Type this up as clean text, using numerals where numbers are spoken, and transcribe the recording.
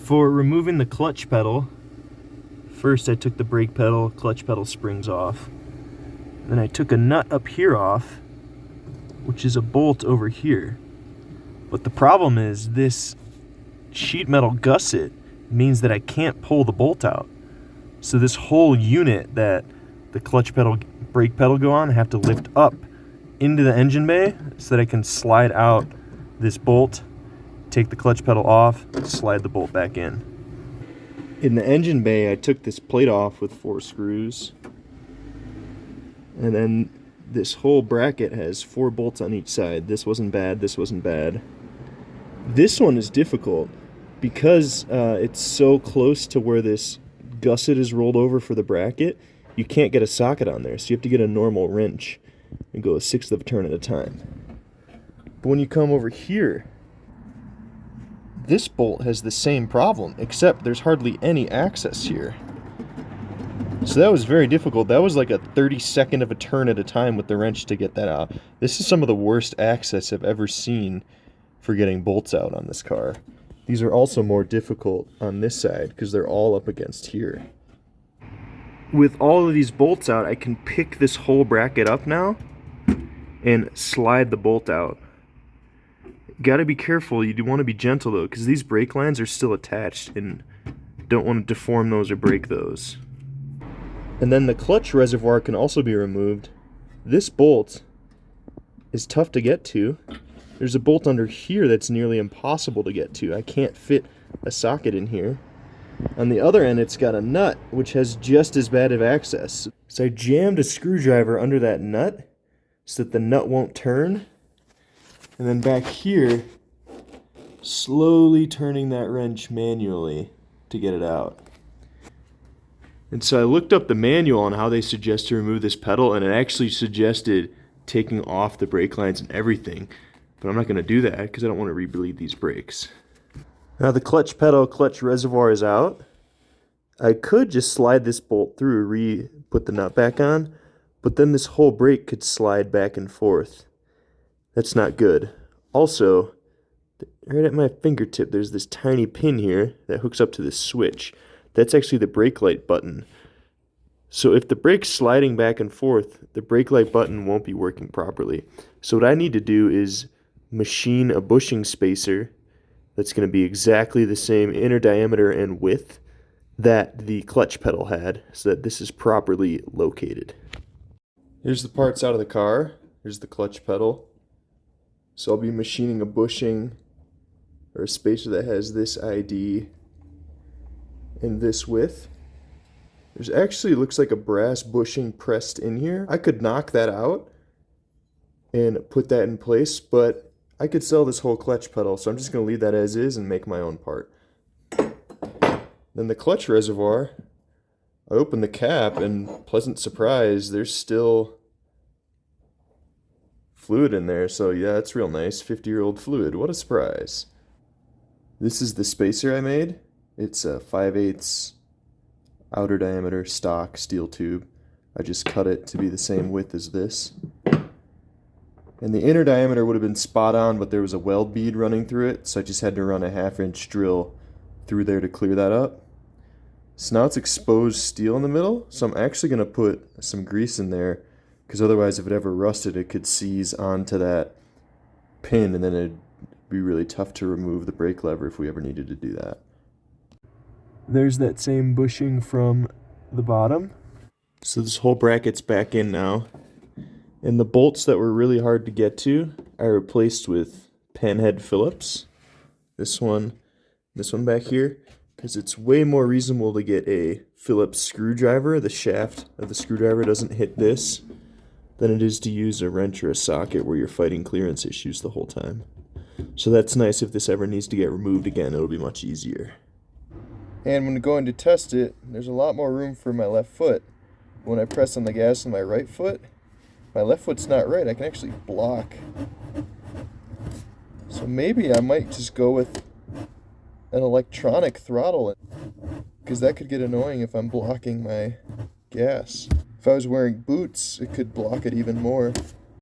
For removing the clutch pedal, first I took the brake pedal, clutch pedal springs off. Then I took a nut up here off, which is a bolt over here. But the problem is this sheet metal gusset means that I can't pull the bolt out. So this whole unit that the clutch pedal, brake pedal go on, I have to lift up into the engine bay so that I can slide out this bolt, take the clutch pedal off, slide the bolt back in. In the engine bay, I took this plate off with 4 screws. And then this whole bracket has 4 bolts on each side. This wasn't bad, this wasn't bad. This one is difficult because it's so close to where this gusset is rolled over for the bracket. You can't get a socket on there, so you have to get a normal wrench and go 1/6 of a turn at a time. But when you come over here, this bolt has the same problem, except there's hardly any access here. So that was very difficult. That was like a 32nd of a turn at a time with the wrench to get that out. This is some of the worst access I've ever seen for getting bolts out on this car. These are also more difficult on this side because they're all up against here. With all of these bolts out, I can pick this whole bracket up now and slide the bolt out. Gotta be careful. You do want to be gentle though, because these brake lines are still attached and don't want to deform those or break those. And then the clutch reservoir can also be removed. This bolt is tough to get to. There's a bolt under here that's nearly impossible to get to. I can't fit a socket in here. On the other end, it's got a nut, which has just as bad of access. So I jammed a screwdriver under that nut so that the nut won't turn. And then back here, slowly turning that wrench manually to get it out. And so I looked up the manual on how they suggest to remove this pedal, and it actually suggested taking off the brake lines and everything. But I'm not going to do that because I don't want to rebleed these brakes. Now the clutch pedal, clutch reservoir is out. I could just slide this bolt through, put the nut back on, but then this whole brake could slide back and forth. That's not good. Also, right at my fingertip, there's this tiny pin here that hooks up to this switch. That's actually the brake light button. So if the brake's sliding back and forth, the brake light button won't be working properly. So what I need to do is machine a bushing spacer that's going to be exactly the same inner diameter and width that the clutch pedal had, so that this is properly located. Here's the parts out of the car. Here's the clutch pedal. So I'll be machining a bushing or a spacer that has this ID and this width. There's actually looks like a brass bushing pressed in here. I could knock that out and put that in place, but I could sell this whole clutch pedal, so I'm just going to leave that as is and make my own part. Then the clutch reservoir, I opened the cap and pleasant surprise, there's still fluid in there, so yeah, it's real nice. 50-year-old fluid, what a surprise. This is the spacer I made. It's a 5/8 outer diameter stock steel tube. I just cut it to be the same width as this. And the inner diameter would have been spot on, but there was a weld bead running through it, so I just had to run a 1/2-inch drill through there to clear that up. So now it's exposed steel in the middle, so I'm actually going to put some grease in there, because otherwise if it ever rusted, it could seize onto that pin, and then it'd be really tough to remove the brake lever if we ever needed to do that. There's that same bushing from the bottom. So this whole bracket's back in now. And the bolts that were really hard to get to, I replaced with panhead Phillips. This one back here, because it's way more reasonable to get a Phillips screwdriver. The shaft of the screwdriver doesn't hit this than it is to use a wrench or a socket where you're fighting clearance issues the whole time. So that's nice. If this ever needs to get removed again, it'll be much easier. And when going to test it, there's a lot more room for my left foot. When I press on the gas on my right foot, my left foot's not right. I can actually block. So maybe I might just go with an electronic throttle, because that could get annoying if I'm blocking my gas. If I was wearing boots, it could block it even more.